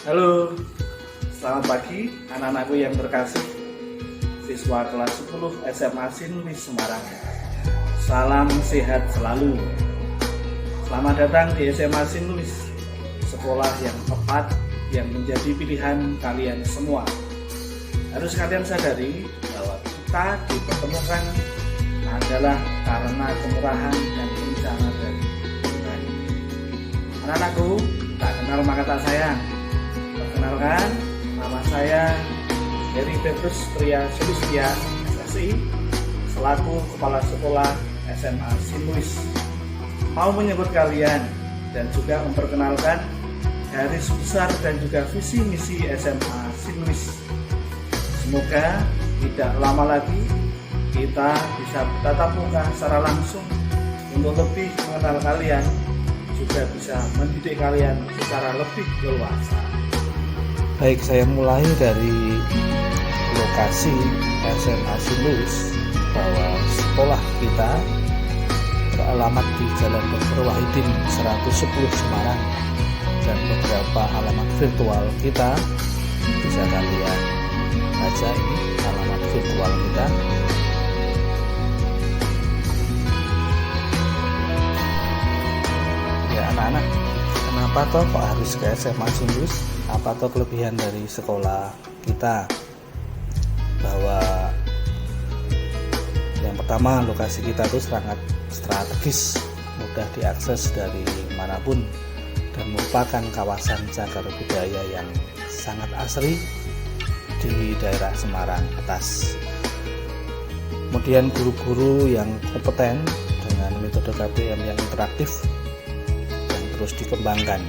Halo, selamat pagi anak-anakku yang terkasih, siswa kelas 10 SMA Sinluis Semarang. Salam sehat selalu. Selamat datang di SMA Sinluis, sekolah yang tepat yang menjadi pilihan kalian semua. Harus kalian sadari bahwa kita dipertemukan adalah karena kemurahan dan rencana dari Tuhan. Anak-anakku, tak kenal maka tak sayang. Perkenalkan, nama saya Heri Petrus Pria Sulistia, SSI, selaku Kepala Sekolah SMA Sinluis. Mau menyebut kalian dan juga memperkenalkan garis besar dan juga visi misi SMA Sinluis. Semoga tidak lama lagi kita bisa bertatap muka secara langsung untuk lebih mengenal kalian, juga bisa mendidik kalian secara lebih leluasa. Baik, saya mulai dari lokasi SMA Sinluis, bahwa sekolah kita beralamat di Jalan Dr. Wahidin 110 Semarang, dan beberapa alamat virtual kita bisa kalian baca. Ini alamat virtual kita. Ya anak-anak, kenapa toh kok harus ke SMA Sinluis? Apa toh kelebihan dari sekolah kita? Bahwa yang pertama, lokasi kita itu sangat strategis, mudah diakses dari manapun, dan merupakan kawasan cagar budaya yang sangat asri di daerah Semarang atas. Kemudian guru-guru yang kompeten dengan metode KBM yang interaktif yang terus dikembangkan.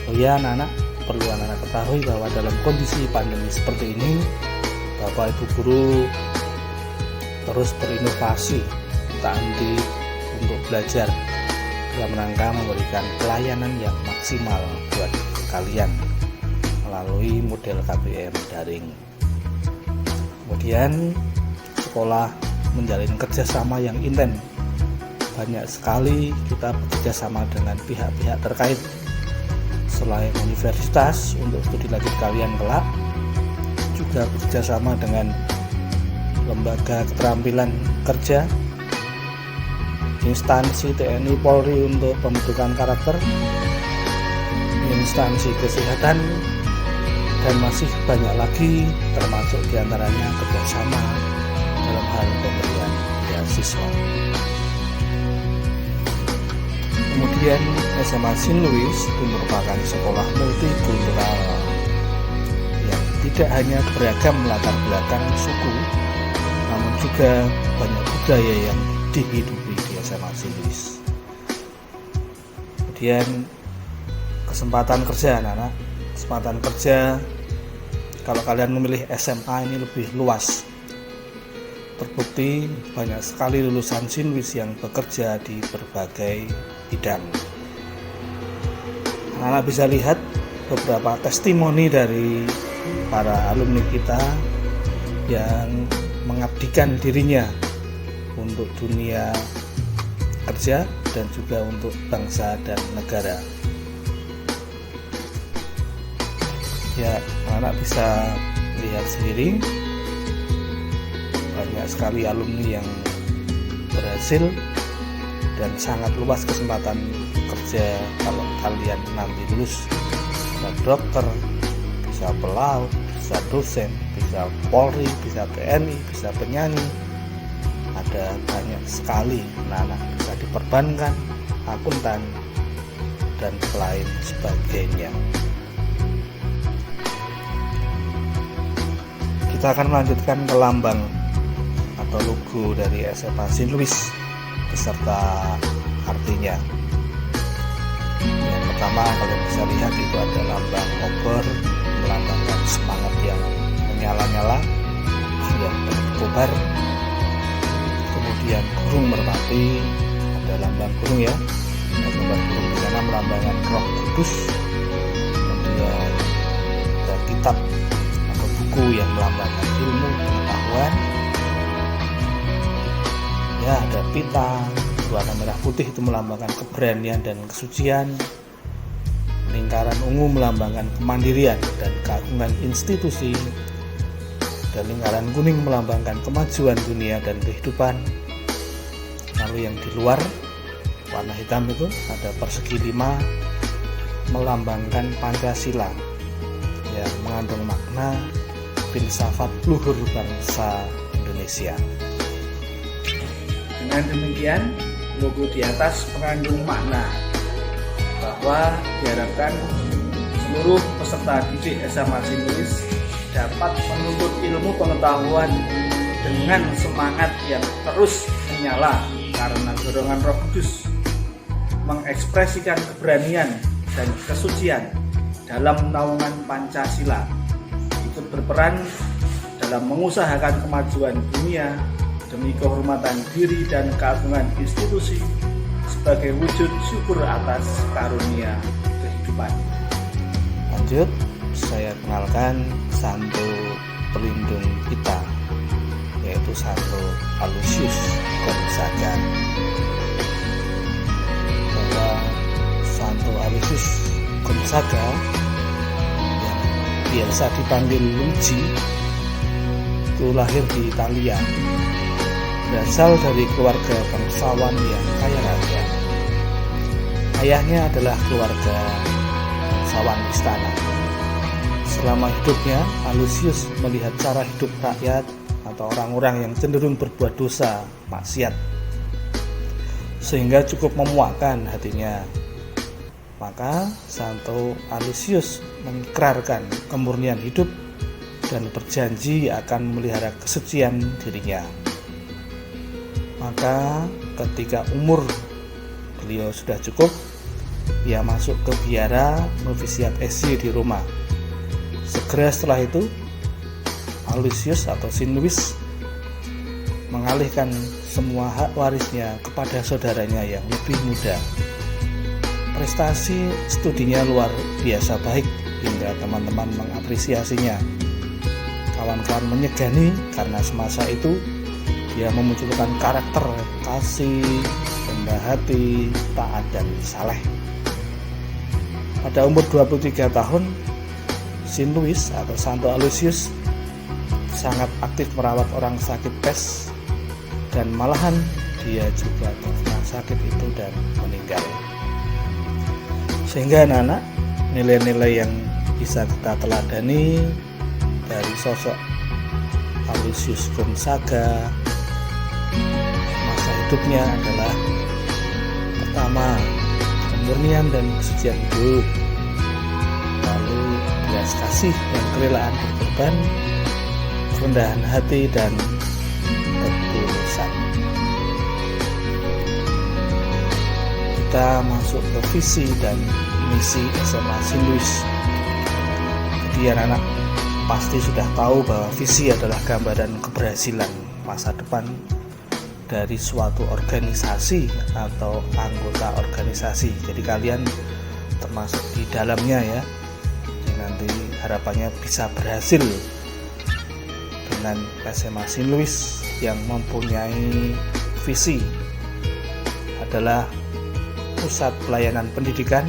Oh ya anak-anak, perlu anak-anak ketahui bahwa dalam kondisi pandemi seperti ini, Bapak Ibu guru terus berinovasi tak henti untuk belajar dalam rangka memberikan pelayanan yang maksimal buat kalian melalui model KBM daring. Kemudian sekolah menjalin kerjasama yang intens. Banyak sekali kita bekerjasama dengan pihak-pihak terkait, selain universitas untuk studi lanjut kalian kelak, juga bekerjasama dengan lembaga keterampilan kerja, instansi TNI Polri untuk pembentukan karakter, instansi kesehatan, dan masih banyak lagi, termasuk diantaranya kerjasama dalam hal pemberian beasiswa. Kemudian SMA Sinluis itu merupakan sekolah multikultural yang tidak hanya beragam latar belakang suku, namun juga banyak budaya yang dihidupi di SMA Sinluis. Kemudian kesempatan kerja anak-anak, kesempatan kerja kalau kalian memilih SMA ini lebih luas. Terbukti banyak sekali lulusan Sinluis yang bekerja di berbagai bidang. Anak-anak bisa lihat beberapa testimoni dari para alumni kita yang mengabdikan dirinya untuk dunia kerja dan juga untuk bangsa dan negara. Ya, anak-anak bisa lihat sendiri, banyak sekali alumni yang berhasil dan sangat luas kesempatan kerja kalau kalian nanti lulus. Bisa dokter, bisa pelaut, bisa dosen, bisa Polri, bisa TNI, bisa penyanyi. Ada banyak sekali anak-anak, bisa diperbankan, akuntan, dan lain sebagainya. Kita akan melanjutkan ke lambang atau logo dari SMA Sinluis beserta artinya. Yang pertama kalian bisa lihat itu ada lambang obor, melambangkan semangat yang menyala-nyala, yang berkobar. Kemudian burung merpati, ada lambang burung ya, ada lambang burung di sana melambangkan Roh Kudus. Kemudian ada kitab atau buku yang melambangkan ilmu pengetahuan. Ya, ada pita warna merah putih, itu melambangkan keberanian dan kesucian. Lingkaran ungu melambangkan kemandirian dan keagungan institusi, dan lingkaran kuning melambangkan kemajuan dunia dan kehidupan. Lalu yang di luar warna hitam itu ada persegi 5 melambangkan Pancasila yang mengandung makna filsafat luhur bangsa Indonesia. Dengan demikian, logo di atas mengandung makna bahwa diharapkan seluruh peserta didik SMA St. Louis dapat menuntut ilmu pengetahuan dengan semangat yang terus menyala karena dorongan Roh Kudus, mengekspresikan keberanian dan kesucian dalam naungan Pancasila, ikut berperan dalam mengusahakan kemajuan dunia demi kehormatan diri dan keagungan institusi sebagai wujud syukur atas karunia kehidupan. Lanjut, saya kenalkan santo pelindung kita, yaitu Santo Aloysius Gonzaga. Bahwa Santo Aloysius Gonzaga yang biasa dipanggil Luigi itu lahir di Italia, berasal dari keluarga bangsawan yang kaya raya. Ayahnya adalah keluarga bangsawan istana. Selama hidupnya, Aloysius melihat cara hidup rakyat atau orang-orang yang cenderung berbuat dosa, maksiat, sehingga cukup memuakkan hatinya. Maka Santo Aloysius mengikrarkan kemurnian hidup dan berjanji akan memelihara kesucian dirinya. Maka ketika umur beliau sudah cukup, ia masuk ke biara novisiat SY di Roma. Segera setelah itu, Aloysius atau St. Louis mengalihkan semua hak warisnya kepada saudaranya yang lebih muda. Prestasi studinya luar biasa baik hingga teman-teman mengapresiasinya. Kawan-kawan menyegani karena semasa itu dia memunculkan karakter kasih, rendah hati, taat, dan saleh. Pada umur 23 tahun, St. Louis atau Santo Aloysius sangat aktif merawat orang sakit pes, dan malahan dia juga terkena sakit itu dan meninggal. Sehingga anak-anak, nilai-nilai yang bisa kita teladani dari sosok Aloysius Gonzaga masa hidupnya adalah: pertama, kemurnian dan kesucian hidup, lalu belas kasih dan kerelaan berkorban, kerendahan hati, dan ketulusan. Kita masuk ke visi dan misi SMA St. Louis. Jadi anak-anak pasti sudah tahu bahwa visi adalah gambaran keberhasilan masa depan dari suatu organisasi atau anggota organisasi. Jadi kalian termasuk di dalamnya ya. Jadi nanti harapannya bisa berhasil dengan SMA St. Louis yang mempunyai visi adalah pusat pelayanan pendidikan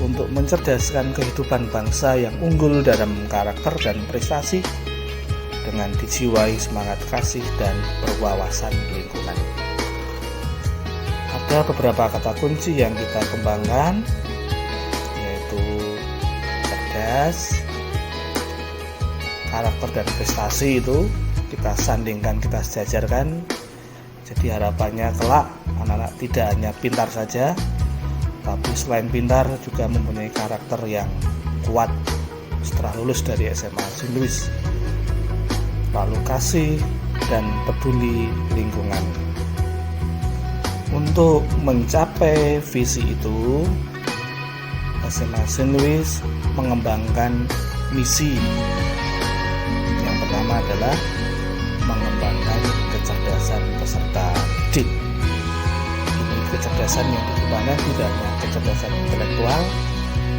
untuk mencerdaskan kehidupan bangsa yang unggul dalam karakter dan prestasi dengan dijiwai semangat kasih dan berwawasan lingkungan. Ada beberapa kata kunci yang kita kembangkan, yaitu cerdas, karakter, dan prestasi. Itu kita sandingkan, kita sejajarkan. Jadi harapannya kelak anak-anak tidak hanya pintar saja, tapi selain pintar juga mempunyai karakter yang kuat setelah lulus dari SMA St. Louis, lalu kasih dan peduli lingkungan. Untuk mencapai visi itu, SMA St. Louis mengembangkan misi. Yang pertama adalah mengembangkan kecerdasan peserta didik. Kecerdasan yang dikembangkan tidak hanya kecerdasan intelektual,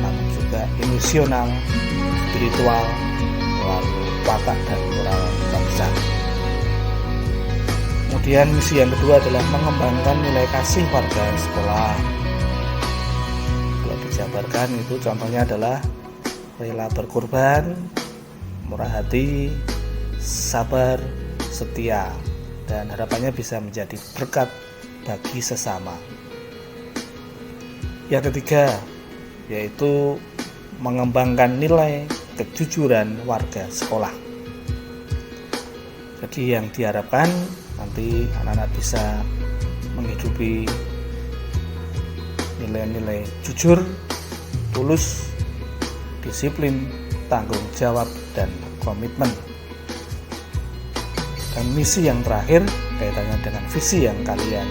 namun juga emosional, spiritual, lalu watak dan moral bangsa. Kemudian misi yang kedua adalah mengembangkan nilai kasih warga sekolah. Kalau dijabarkan itu contohnya adalah rela berkorban, murah hati, sabar, setia, dan harapannya bisa menjadi berkat bagi sesama. Yang ketiga yaitu mengembangkan nilai kejujuran warga sekolah. Jadi yang diharapkan nanti anak-anak bisa menghidupi nilai-nilai jujur, tulus, disiplin, tanggung jawab, dan komitmen. Dan misi yang terakhir kaitannya dengan visi yang kalian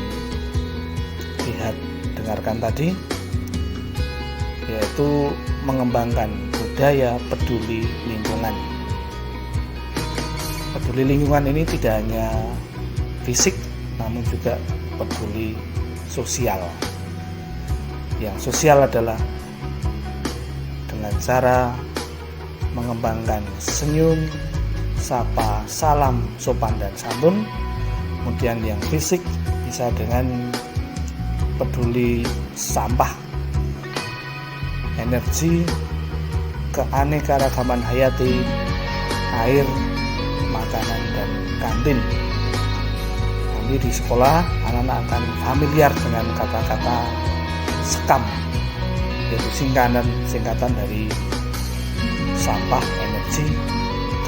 lihat dengarkan tadi, yaitu mengembangkan budaya peduli lingkungan. Peduli lingkungan ini tidak hanya fisik, namun juga peduli sosial. Yang sosial adalah dengan cara mengembangkan senyum, sapa, salam, sopan dan santun. Kemudian yang fisik bisa dengan peduli sampah, energi, keanekaragaman hayati, air, makanan, dan kantin. Nanti di sekolah anak-anak akan familiar dengan kata-kata SEKAM, yaitu singkatan dari sampah, energi,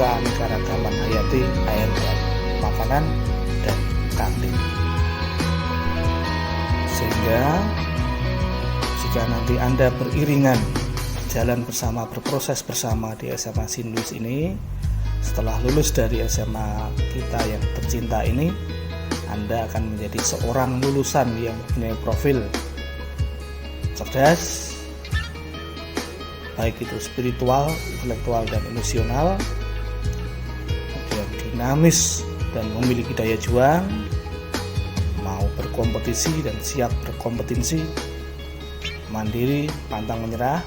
keanekaragaman hayati, air, dan makanan, dan kantin. Sehingga jika nanti Anda beriringan jalan bersama, berproses bersama di SMA St. Louis ini, setelah lulus dari SMA kita yang tercinta ini, Anda akan menjadi seorang lulusan yang punya profil cerdas, baik itu spiritual, intelektual, dan emosional, kemudian dinamis dan memiliki daya juang, mau berkompetisi dan siap berkompetisi, mandiri, pantang menyerah,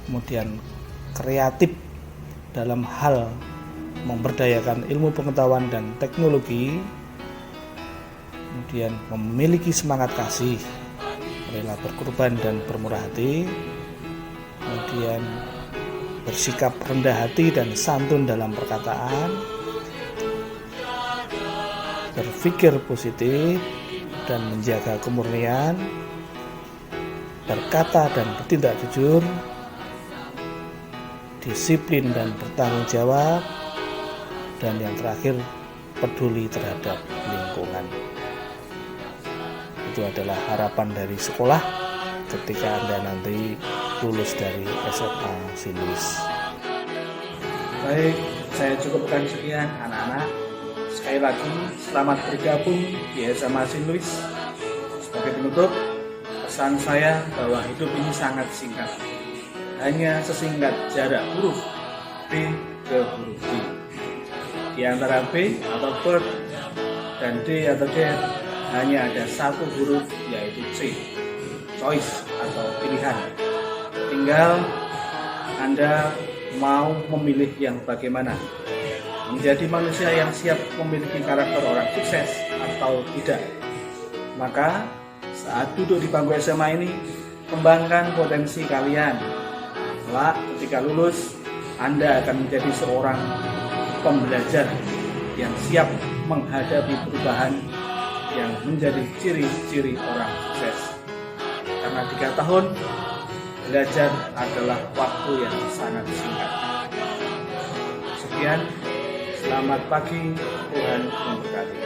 kemudian kreatif dalam hal memberdayakan ilmu pengetahuan dan teknologi, kemudian memiliki semangat kasih, rela berkorban dan bermurah hati, kemudian bersikap rendah hati dan santun dalam perkataan, berpikir positif dan menjaga kemurnian, berkata dan bertindak jujur, disiplin dan bertanggung jawab, dan yang terakhir peduli terhadap lingkungan. Itu adalah harapan dari sekolah ketika Anda nanti lulus dari SMA St. Louis. Baik, saya cukupkan sekian anak-anak. Sekali lagi selamat bergabung di SMA St. Louis. Sebagai penutup, pesan saya bahwa hidup ini sangat singkat. Hanya sesingkat jarak huruf B ke huruf D. Di antara B atau bird dan D atau dare hanya ada satu huruf, yaitu C, choice atau pilihan. Tinggal Anda mau memilih yang bagaimana, menjadi manusia yang siap memiliki karakter orang sukses atau tidak. Maka saat duduk di bangku SMA ini, kembangkan potensi kalian. Kelak ketika lulus, Anda akan menjadi seorang pembelajar yang siap menghadapi perubahan yang menjadi ciri-ciri orang sukses. Karena 3 tahun belajar adalah waktu yang sangat singkat. Sekian, selamat pagi, Tuhan memberkati.